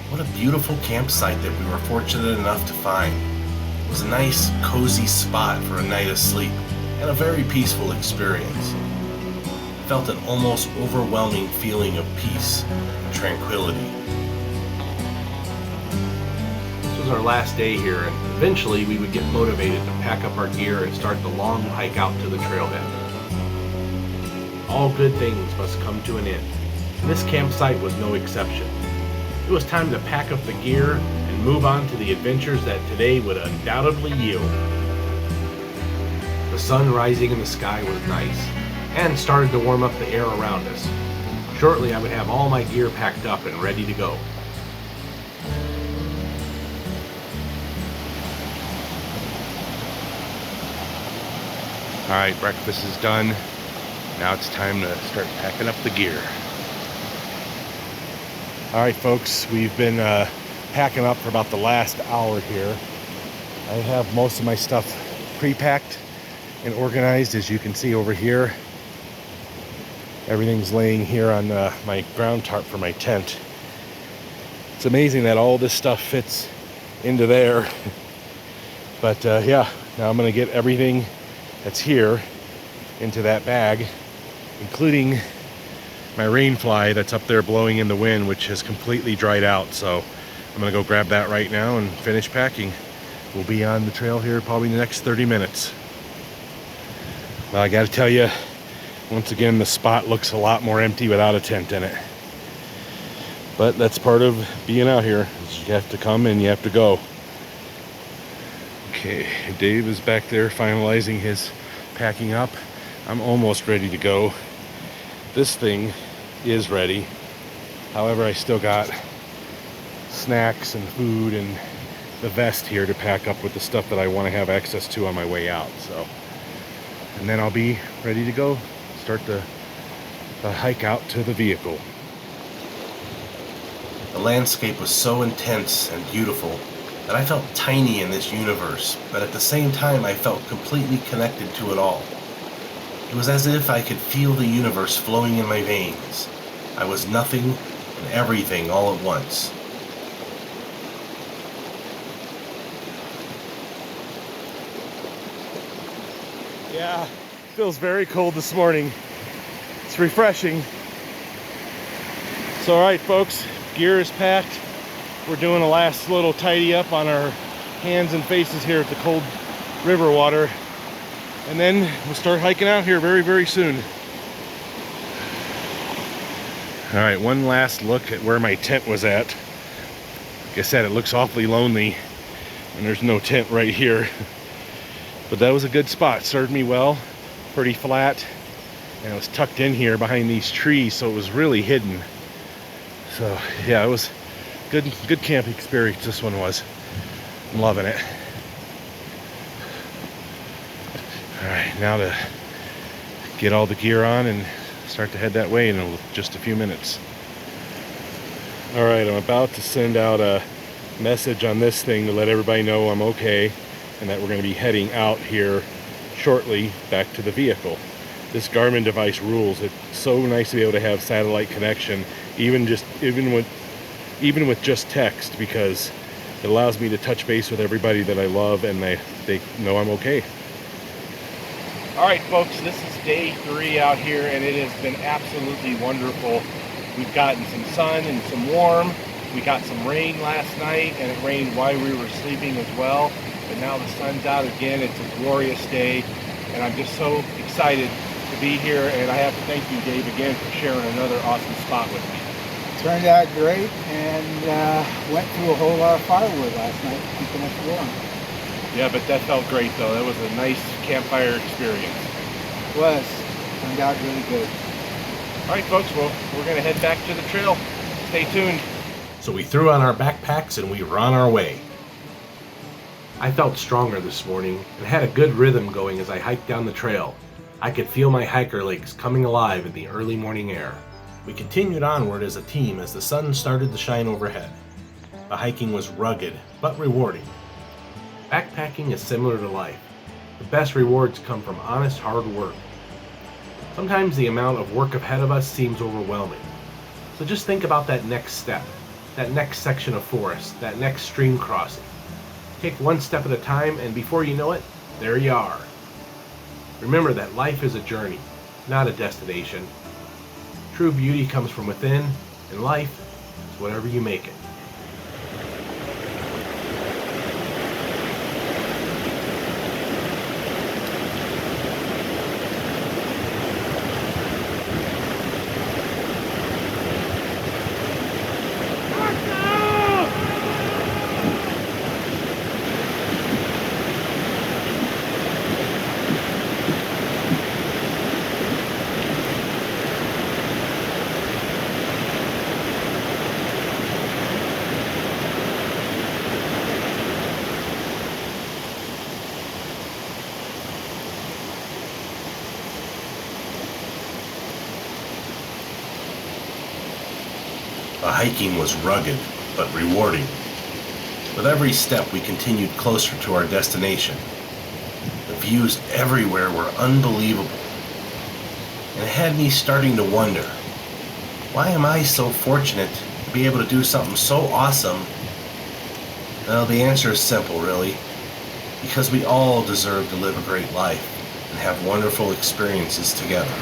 What a beautiful campsite that we were fortunate enough to find. It was a nice, cozy spot for a night of sleep and a very peaceful experience. I felt an almost overwhelming feeling of peace and tranquility. This was our last day here, and eventually we would get motivated to pack up our gear and start the long hike out to the trailhead. All good things must come to an end, and this campsite was no exception. It was time to pack up the gear and move on to the adventures that today would undoubtedly yield. The sun rising in the sky was nice, and started to warm up the air around us. Shortly I would have all my gear packed up and ready to go. All right, breakfast is done. Now it's time to start packing up the gear. All right, folks, we've been packing up for about the last hour here. I have most of my stuff pre-packed and organized, as you can see over here. Everything's laying here on my ground tarp for my tent. It's amazing that all this stuff fits into there. But yeah, now I'm gonna get everything that's here into that bag, including my rain fly that's up there blowing in the wind, which has completely dried out. So I'm gonna go grab that right now and finish packing. We'll be on the trail here probably in the next 30 minutes. Well, I gotta tell you, once again, the spot looks a lot more empty without a tent in it. But that's part of being out here. You have to come and you have to go. Okay, Dave is back there finalizing his packing up. I'm almost ready to go. This thing is ready. However, I still got snacks and food and the vest here to pack up with the stuff that I want to have access to on my way out. So, and then I'll be ready to go start the hike out to the vehicle. The landscape was so intense and beautiful that I felt tiny in this universe, but at the same time I felt completely connected to it all. It was as if I could feel the universe flowing in my veins. I was nothing and everything all at once. Yeah, feels very cold this morning. It's refreshing. So all right, folks, gear is packed. We're doing a last little tidy up on our hands and faces here at the cold river water. And then we'll start hiking out here very, very soon. All right, one last look at where my tent was at. Like I said, it looks awfully lonely and there's no tent right here. But that was a good spot, served me well, pretty flat. And it was tucked in here behind these trees, so it was really hidden. So yeah, it was good camping experience, this one was. I'm loving it. All right, now to get all the gear on and start to head that way in just a few minutes. All right, I'm about to send out a message on this thing to let everybody know I'm okay and that we're going to be heading out here shortly back to the vehicle. This Garmin device rules. It's so nice to be able to have satellite connection, even with just text, because it allows me to touch base with everybody that I love and they know I'm okay. All right, folks, this is day 3 out here, and it has been absolutely wonderful. We've gotten some sun and some warm. We got some rain last night, and it rained while we were sleeping as well. But now the sun's out again. It's a glorious day, and I'm just so excited to be here. And I have to thank you, Dave, again for sharing another awesome spot with me. Turned out great, and went through a whole lot of firewood last night, keeping us warm. Yeah, but that felt great, though. That was a nice campfire experience. It was. Turned out really good. All right, folks, well, we're going to head back to the trail. Stay tuned. So we threw on our backpacks and we were on our way. I felt stronger this morning and had a good rhythm going as I hiked down the trail. I could feel my hiker legs coming alive in the early morning air. We continued onward as a team as the sun started to shine overhead. The hiking was rugged but rewarding. Backpacking is similar to life. The best rewards come from honest hard work. Sometimes the amount of work ahead of us seems overwhelming. So just think about that next step, that next section of forest, that next stream crossing. Take one step at a time, and before you know it, there you are. Remember that life is a journey, not a destination. True beauty comes from within, and life is whatever you make it. The hiking was rugged, but rewarding. With every step, we continued closer to our destination. The views everywhere were unbelievable, and it had me starting to wonder, why am I so fortunate to be able to do something so awesome? Well, the answer is simple, really. Because we all deserve to live a great life and have wonderful experiences together.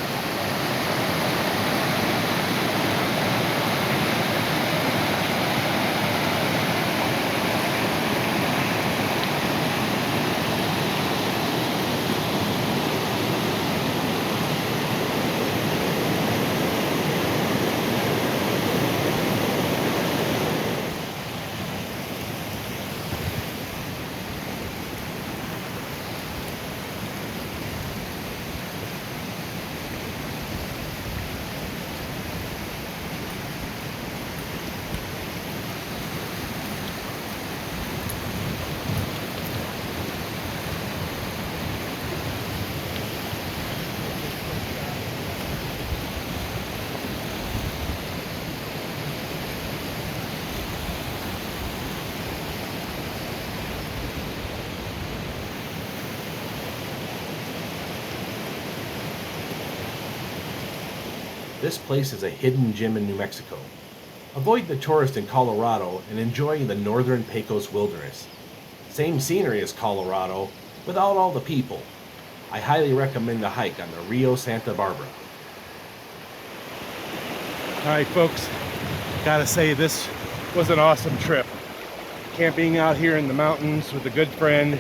This place is a hidden gem in New Mexico. Avoid the tourist in Colorado and enjoy the northern Pecos wilderness. Same scenery as Colorado, without all the people. I highly recommend a hike on the Rio Santa Barbara. All right, folks, gotta say this was an awesome trip. Camping out here in the mountains with a good friend,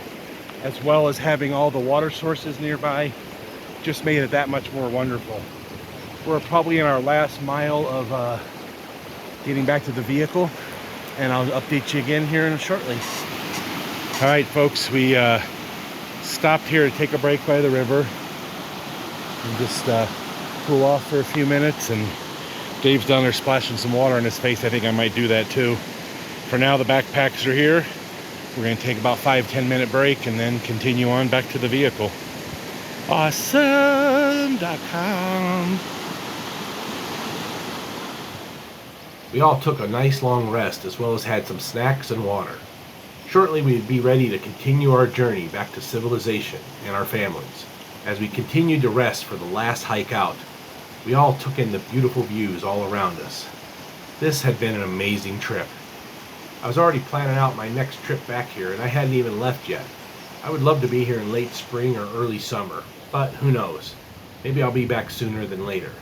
as well as having all the water sources nearby, just made it that much more wonderful. We're probably in our last mile of getting back to the vehicle, and I'll update you again here in shortly. All right, folks, we stopped here to take a break by the river and just cool off for a few minutes, and Dave's down there splashing some water in his face. I think I might do that too. For now, the backpacks are here. We're going to take about 5-10 minute break and then continue on back to the vehicle. Awesome.com. We all took a nice long rest as well as had some snacks and water. Shortly we'd be ready to continue our journey back to civilization and our families. As we continued to rest for the last hike out, we all took in the beautiful views all around us. This had been an amazing trip. I was already planning out my next trip back here, and I hadn't even left yet. I would love to be here in late spring or early summer, but who knows? Maybe I'll be back sooner than later.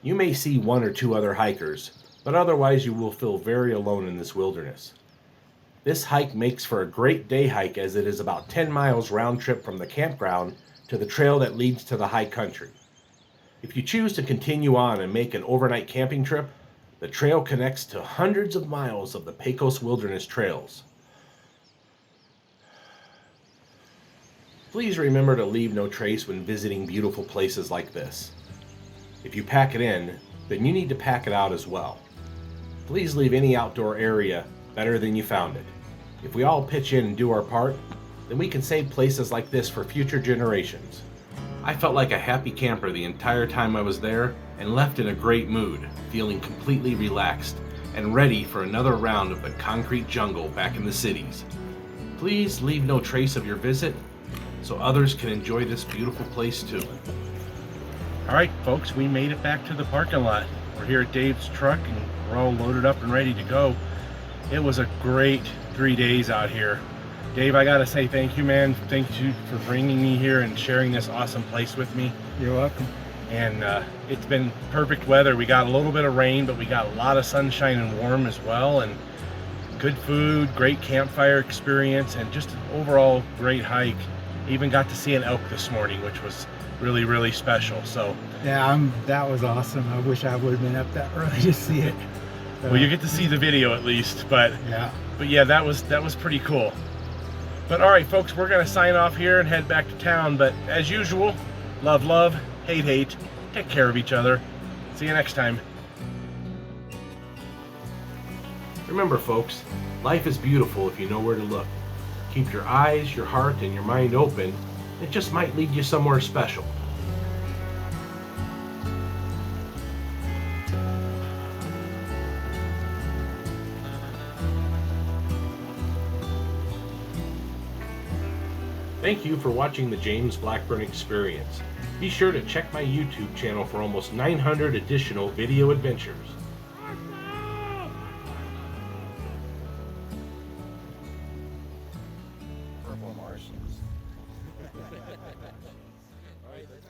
You may see one or two other hikers, but otherwise you will feel very alone in this wilderness. This hike makes for a great day hike as it is about 10 miles round trip from the campground to the trail that leads to the high country. If you choose to continue on and make an overnight camping trip, the trail connects to hundreds of miles of the Pecos Wilderness Trails. Please remember to leave no trace when visiting beautiful places like this. If you pack it in, then you need to pack it out as well. Please leave any outdoor area better than you found it. If we all pitch in and do our part, then we can save places like this for future generations. I felt like a happy camper the entire time I was there and left in a great mood, feeling completely relaxed and ready for another round of the concrete jungle back in the cities. Please leave no trace of your visit so others can enjoy this beautiful place too. All right, folks, we made it back to the parking lot. We're here at Dave's truck and we're all loaded up and ready to go. It was a great 3 days out here. Dave, I gotta say thank you, man. Thank you for bringing me here and sharing this awesome place with me. You're welcome. And it's been perfect weather. We got a little bit of rain, but we got a lot of sunshine and warm as well, and good food, great campfire experience, and just an overall great hike. Even got to see an elk this morning, which was really, really special. So Yeah, that was awesome. I wish I would have been up that early to see it. well, you get to see the video at least, but yeah, that was pretty cool. But all right, folks, we're gonna sign off here and head back to town. But as usual, love, love, hate, hate. Take care of each other. See you next time. Remember, folks, life is beautiful if you know where to look. Keep your eyes, your heart, and your mind open. It just might lead you somewhere special. Thank you for watching the James Blackburn Experience. Be sure to check my YouTube channel for almost 900 additional video adventures. Purple Martians. All right, let's